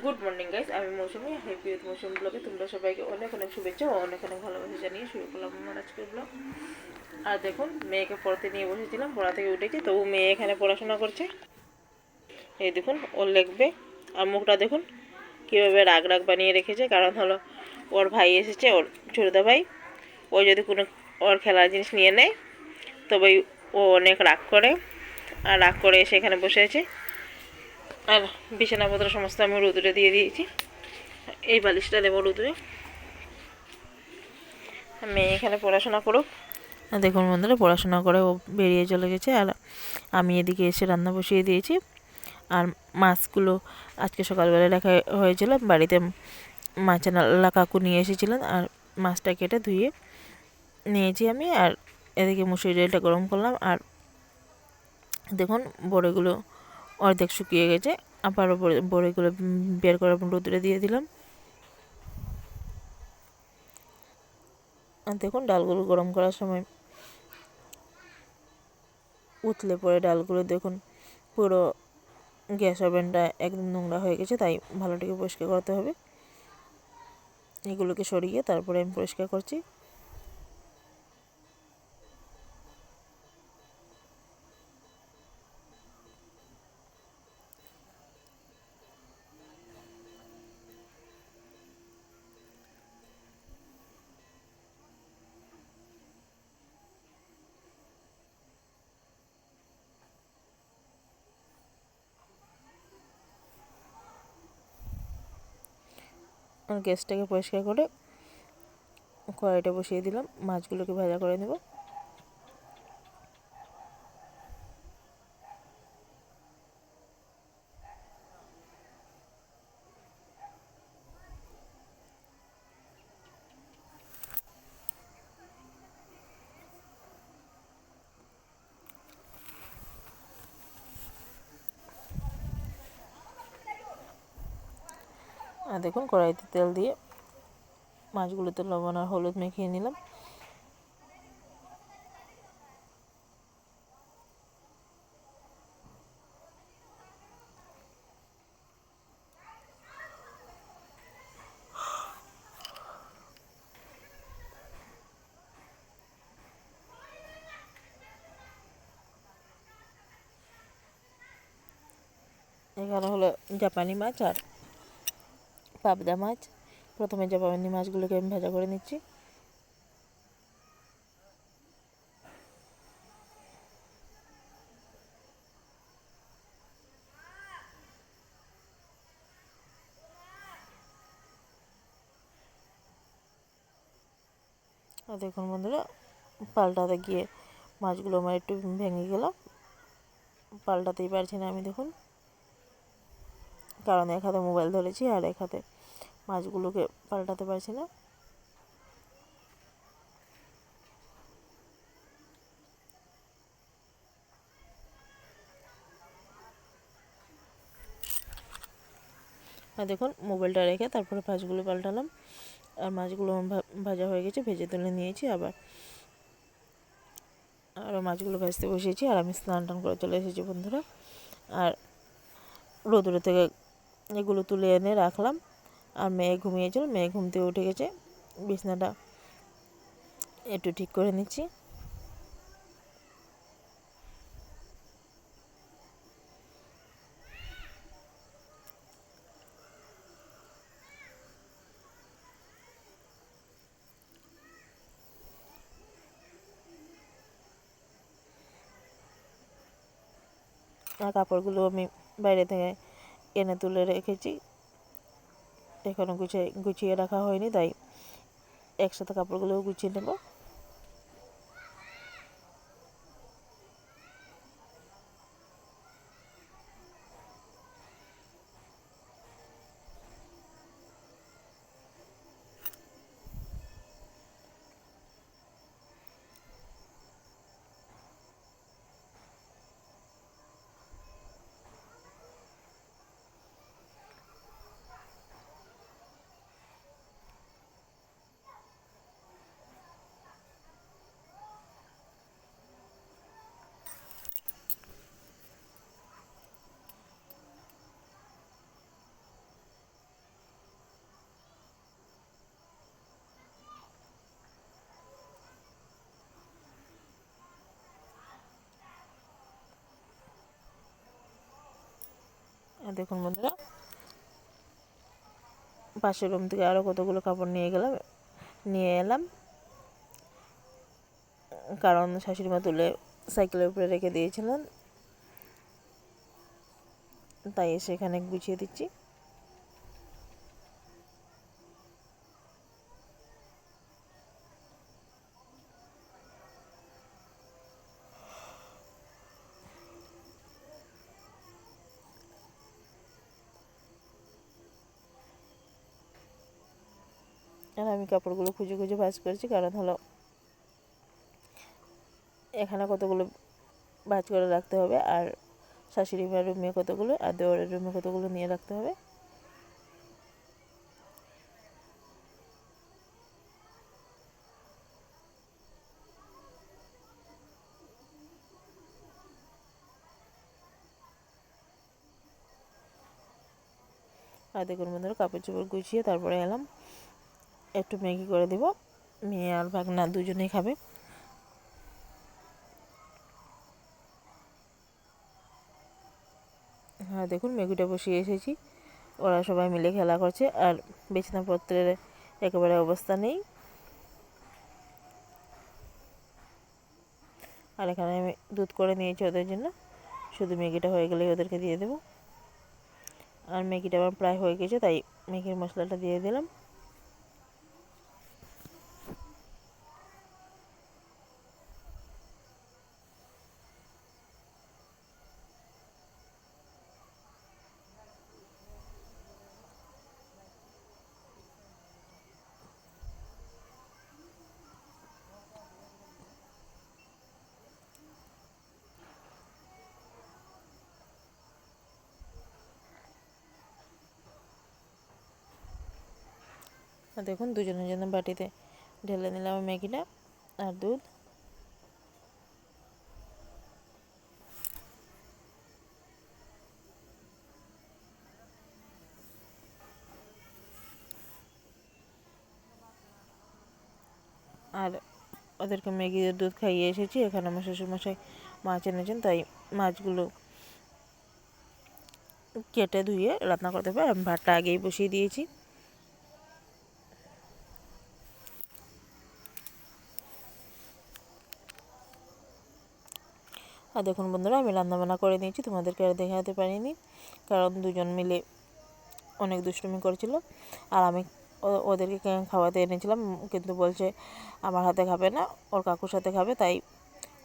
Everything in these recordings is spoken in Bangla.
গুড মর্নিং গাইস, আমি মৌসুমি। হ্যাপি উইথ মৌসুমি ব্লগে তোমরা সবাইকে অনেক অনেক শুভেচ্ছা ও অনেক অনেক ভালোবাসা জানিয়ে শুরু করলাম আমার আজকের ব্লগ। আর দেখুন, মেয়েকে পড়াতে নিয়ে বসেছিলাম, পড়া থেকে উঠেছি, তবু মেয়ে এখানে পড়াশোনা করছে। এই দেখুন, ওর লিখবে। আর মুখটা দেখুন কীভাবে রাগ রাগ বানিয়ে রেখেছে, কারণ হলো ওর ভাই এসেছে, ওর ছোটদা ভাই। ও যদি কোনো ওর খেলার জিনিস নিয়ে নেয় তবেই ও অনেক রাগ করে। আর রাগ করে এসে এখানে বসে আছে। আর বিছানাপত্র সমস্ত আমি রোদুরে দিয়ে দিয়েছি। এই বালিশটা দেবো রোদুরে। মেয়ে এখানে পড়াশোনা করুক। দেখুন বন্ধুরা, পড়াশোনা করে ও বেরিয়ে চলে গেছে। আর আমি এদিকে এসে রান্না বসিয়ে দিয়েছি। আর মাছগুলো আজকে সকালবেলা রাখা হয়েছিল, বাড়িতে মাছানাল্লা কাকু নিয়ে এসেছিলেন। আর মাছটা কেটে ধুয়ে নিয়েছি আমি। আর এদিকে মুসুরি ডালটা গরম করলাম। আর দেখুন, বড়িগুলো অর্ধেক শুকিয়ে গেছে, আবারও বড়িগুলো বের করে রোদুরে দিয়ে দিলাম। আর দেখুন, ডালগুলো গরম করার সময় উতলে পড়ে ডালগুলো দেখুন পুরো গ্যাস ওভেনটা একদম নোংরা হয়ে গেছে, তাই ভালোটিকে পরিষ্কার করতে হবে। এগুলোকে সরিয়ে তারপরে আমি পরিষ্কার করছি। আর গ্যাসটাকে পরিষ্কার করে কড়াইটা বসিয়ে দিলাম, মাছগুলোকে ভাজা করে নেব। আর দেখুন, কড়াইতে তেল দিয়ে মাছগুলোতে লবণ আর হলুদ মেখিয়ে নিলাম। এখানে হলো জাপানি মাছ আর পাবদা মাছ। প্রথমে জাপানি মাছগুলোকে আমি ভাজা করে নিচ্ছি। আর দেখুন বন্ধুরা, পাল্টাতে গিয়ে মাছগুলো আমার একটু ভেঙে গেল, পাল্টাতেই পারছি না আমি। দেখুন, কারণ এক হাতে মোবাইল ধরেছি আর এক হাতে মাছগুলোকে পাল্টাতে পারছি না। আর দেখুন, মোবাইলটা রেখে তারপরে মাছগুলো পাল্টালাম। আর মাছগুলো ভাজা হয়ে গেছে, ভেজে তুলে নিয়েছি। আরও মাছগুলো ভাজতে বসিয়েছি। আর আমি স্নান টান করে চলে এসেছি বন্ধুরা। আর রোদুরে থেকে এগুলো তুলে এনে রাখলাম। আর মেয়ে ঘুমিয়েছিল, মেয়ে ঘুম থেকে উঠে গেছে। বিছনাটা একটু ঠিক করে নিচ্ছি। আর কাপড়গুলো আমি বাইরে থেকে এনে তুলে রেখেছি, এখনও গুছিয়ে রাখা হয়নি, তাই একসাথে কাপড়গুলোও গুছিয়ে নেব। দেখুন বন্ধুরা, পাশের রুম থেকে আরও কতগুলো কাপড় নিয়ে এলাম, কারণ শাশুড়ি মা তুলে সাইকেলের উপরে রেখে দিয়েছিলেন, তাই সেখানে গুছিয়ে দিচ্ছি। আর আমি কাপড়গুলো খুঁজে খুঁজে ভাঁজ করছি, কারণ হলো এখানে কতগুলো ভাঁজ করে রাখতে হবে, আর শাশুড়ি মার রুমে কতগুলো, আর দেওয়ারের রুমে কতগুলো নিয়ে রাখতে হবে। আর দেখুন বন্ধুরা, কাপড় চোপড় গুছিয়ে তারপরে এলাম, একটু ম্যাগি করে দেব, মেয়ে আর ভাগনা দুজনেই খাবে। হ্যাঁ দেখুন, ম্যাগিটা বসিয়ে এসেছি, ওরা সবাই মিলে খেলা করছে, আর বিছানাপত্রের একেবারে অবস্থা নেই। আর এখানে আমি দুধ করে নিয়েছি ওদের জন্য, শুধু ম্যাগিটা হয়ে গেলেই ওদেরকে দিয়ে দেবো। আর ম্যাগিটা আমার প্রায় হয়ে গেছে, তাই ম্যাগির মশলাটা দিয়ে দিলাম। আর দেখুন, দুজনের জন্য বাটিতে ঢেলে নিলাম ম্যাগিটা আর দুধ। আর ওদেরকে ম্যাগি আর দুধ খাইয়ে এসেছি। এখানে আমার শ্বশুরমশাই মাছ এনেছেন, তাই মাছগুলো কেটে ধুয়ে রান্না করতে হবে। আমি ভাতটা আগেই বসিয়ে দিয়েছি। আর দেখুন বন্ধুরা, আমি রান্নাবান্না করে নিয়েছি, তোমাদেরকে আর দেখাতে পারিনি, কারণ দুজন মিলে অনেক দুষ্টুমি করেছিল। আর আমি ওদেরকে খাওয়াতে এনেছিলাম, কিন্তু বলছে আমার হাতে খাবে না, ওর কাকুর সাথে খাবে, তাই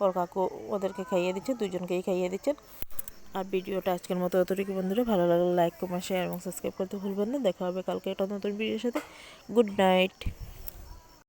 ওর কাকু ওদেরকে খাইয়ে দিচ্ছে, দুজনকেই খাইয়ে দিচ্ছেন। আর ভিডিওটা আজকের মতো অতটুকু বন্ধুরা, ভালো লাগলে লাইক, কমেন্ট, শেয়ার এবং সাবস্ক্রাইব করতে ভুলবেন না। দেখা হবে কালকে একটা নতুন ভিডিওর সাথে। Good night.